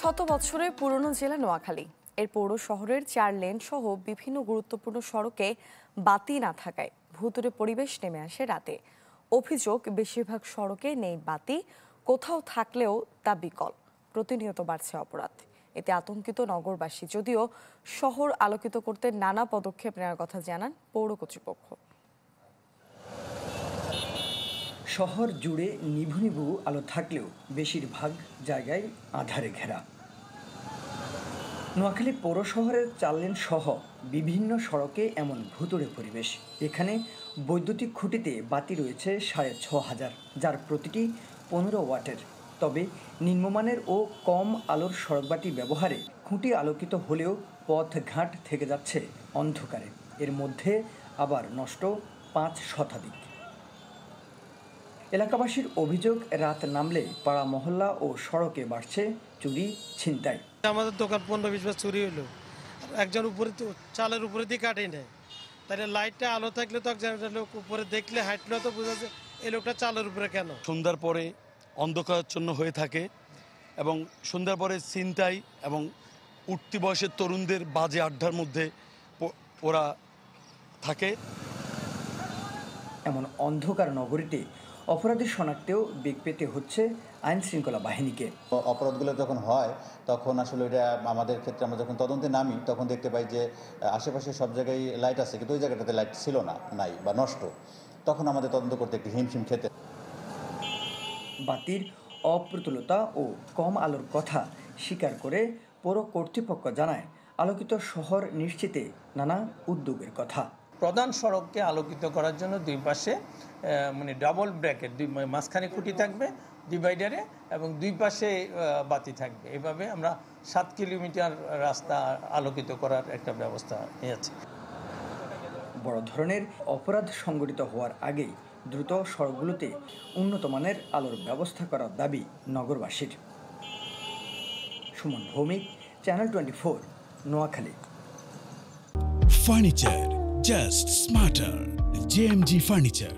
শত বছরের পুরনো জেলা নোয়াখালী। এর পৌর শহরের 4 লেন সহ বিভিন্ন গুরুত্বপূর্ণ সড়কে বাতি না থাকায় ভুতুড়ে পরিবেশ নেমে আসে রাতে। অভিযোগ, বেশিরভাগ সড়কে নেই বাতি, কোথাও থাকলেও তা বিকল। প্রতিনিয়ত বাড়ছে অপরাধ। এতে আতঙ্কিত নগরবাসী। যদিও শহর আলোকিত করতে নানা পদক্ষেপ নেওয়ার কথা জানান পৌর কর্তৃপক্ষ। শহর জুড়ে নিভু নিভু আলো থাকলেও বেশিরভাগ জায়গায় আঁধারে ঘেরা। নোয়াখালী পৌর শহরের 4 লেন সহ বিভিন্ন সড়কে এমন ভুতুড়ে পরিবেশ। এখানে বৈদ্যুতিক খুঁটিতে বাতি রয়েছে 6500, যার প্রতিটি 15 ওয়াটের। তবে নিম্নমানের ও কম আলোর সড়কবাতি ব্যবহারে খুঁটি আলোকিত হলেও পথঘাট থেকে যাচ্ছে অন্ধকারে। এর মধ্যে আবার নষ্ট 5 শতাধিক। এলাকাবাসীর অভিযোগ, রাত নামলে পাড়া মহল্লা ও সড়কে বাড়ছে চুরি, ছিনতাই। আমাদের দোকান 15-20 বার চুরি হলো। একজন উপরে তো চালের উপরে দিয়ে কাটে নেয়, তাহলে লাইটটা আলো থাকলে তো একজন লোক উপরে দেখলে হাঁটলে তো বোঝা যায় এই লোকটা চালের উপরে কেন। সন্ধ্যার পরে অন্ধকারাচ্ছন্ন হয়ে থাকে এবং সন্ধ্যার পরে ছিনতাই এবং উঠতি বয়সের তরুণদের বাজে আড্ডার মধ্যে ওরা থাকে। এমন অন্ধকার নগরীতে অপরাধী শনাক্তেও বেগ পেতে হচ্ছে আইন শৃঙ্খলা বাহিনীকে। অপরাধগুলো যখন হয় তখন আসলে এটা আমাদের ক্ষেত্রে আমরা যখন তদন্তে নামি তখন দেখতে পাই যে আশেপাশে সব জায়গায় লাইট আছে, কিন্তু ওই জায়গাটাতে লাইট ছিল না, নাই বা নষ্ট। তখন আমাদের তদন্ত করতে একটু হিমশিম খেতে। বাতির অপ্রতুলতা ও কম আলোর কথা স্বীকার করে পৌর কর্তৃপক্ষ জানায়, আলোকিত শহর নিশ্চিতে নানা উদ্যোগের কথা। প্রধান সড়ককে আলোকিত করার জন্য দুই পাশে ডাবল ব্র্যাকেট, মাঝখানে খুঁটি থাকবে ডিভাইডারে এবং দুই পাশে বাতি থাকবে। এভাবে আমরা 7 কিলোমিটার রাস্তা আলোকিত করার একটা ব্যবস্থা নিয়েছি। বড় ধরনের অপরাধ সংঘটিত হওয়ার আগেই দ্রুত সড়কগুলোতে উন্নত মানের আলোর ব্যবস্থা করার দাবি নগরবাসীর। Suman Bhowmik, channel 24, Noakhali. Furniture just smarter. JMG Furniture.